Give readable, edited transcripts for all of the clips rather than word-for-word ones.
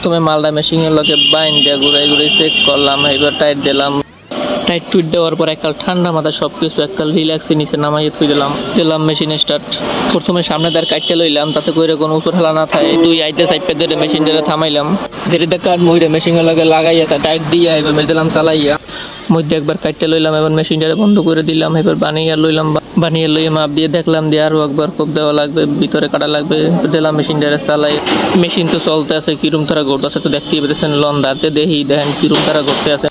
প্রথমে মালটা মেশিনের লগে বাইন দিয়ে ঘুরাই ঘুরাই চেক করলাম, এবার টাইট দিলাম। টাইট টুইট দেওয়ার পর এককাল ঠান্ডা মাথায় সব কিছু এককাল রিল্যাক্সে নিচে নামাইয়ে থুই দিলাম মেশিন স্টার্ট। প্রথমে সামনে তার কাটতে লইলাম, তাতে করে কোনো উঁচু ঠেলা না থাকে। দুই আইতে সাইপে ধরে মেশিনটা থামাইলাম, যেটা কাঠ মইরে মেশিনের লগে লাগাইয়া তা টাইট দিয়ে এবার দিলাম চালাইয়া। মধ্যে একবার কাটতে লইলাম, এবার মেশিনটা বন্ধ করে দিলাম। এবার বানিয়ে লইলাম, বানিয়ে লইয়ে মাপ দিয়ে দেখলাম দিয়ে আরও একবার কোপ দেওয়া লাগবে, ভিতরে কাটা লাগবে। দিলাম মেশিনটা চালাই। মেশিন তো চলতে আছে, কিরম তারা ঘুরতে আছে তো দেখতেই পেতেছেন। লন্ডাতে দেখেন কিরম তারা ঘুরতে আছে।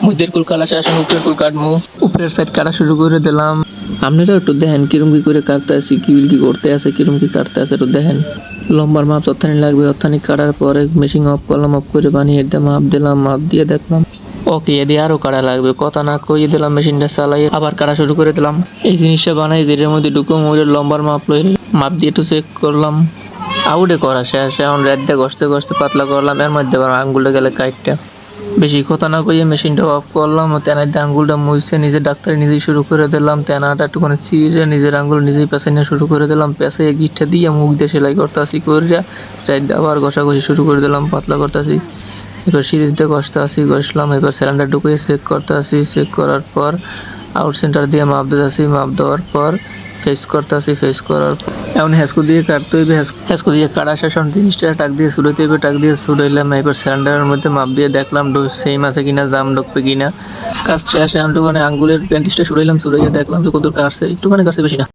মধ্যের কুল কাটা শেষ, উপরের কুল কাটবো। উপরের সাইড কাটা শুরু করে দিলাম। আপনারাও একটু দেখেন কিরম কি করে কাটতে আছে, কি করতে আছে, কিরম কি কাটতে আছে একটু দেখেন। লম্বার মাপ যতখানি লাগবে অতখানি কাটার পরে মেশিন অফ করলাম, অফ করে বানিয়ে দিয়ে মাপ দিলাম, মাপ দিয়ে দেখলাম ওকে এ দিয়ে আরও কাটা লাগবে। কথা না কইয়ে দিলাম, মেশিনটা চালাই আবার কাটা শুরু করে দিলাম। এই জিনিসটা বানাই যেটার মধ্যে ঢুকো ময়ূরের লম্বার মাপ লই, মাপ দিয়ে একটু চেক করলাম। আউটে করা শেষ। এখন রেড দিয়ে ঘষতে ঘষতে পাতলা করলাম। এর মধ্যে আবার আঙ্গুলটা গেলে কাটটা বেশি কথা না কইয়ে মেশিনটা অফ করলাম। তেনার দিয়ে আঙ্গুলটা মুছছে, নিজের ডাক্তার নিজেই শুরু করে দিলাম। তেনাটা একটুখানি চিরে নিজের আঙ্গুল নিজেই পেঁচাইনে শুরু করে দিলাম। পেঁচাইয়ে গিটটা দিয়ে মুখ দিয়ে সেলাই করতে আসি করিয়া রাত দিয়ে আবার ঘষাঘষি শুরু করে দিলাম, পাতলা করতে আসি। এবার সিরিজ দিয়ে ঘষতে আসি, ঘষলাম। এবার সিলিন্ডার ঢুকিয়ে চেক করতে আসি, চেক করার পর আউট সেন্টার দিয়ে মাপ দিতে আসি, মাপ দেওয়ার পর ফেস করতে আসি, ফেস করার পর এখন হ্যাসকো দিয়ে কাটতে হইবে। হ্যাসকো দিয়ে কাটা শেষ। জিনিসটা টাক দিয়ে ছুড়াইতে হইবে, টাক দিয়ে ছুড়াইলাম। এবার সিলিন্ডারের মধ্যে মাপ দিয়ে দেখলাম ডোজ সেম আছে কিনা, জাম ঢুকবে কিনা। কাজ শেষে একটুখানি আঙ্গুলের প্যান্টিসটা ছুড়াইলাম, ছুড়াইয়া দেখলাম যে কত কাটছে, একটুখানি কাটছে, বেশি না।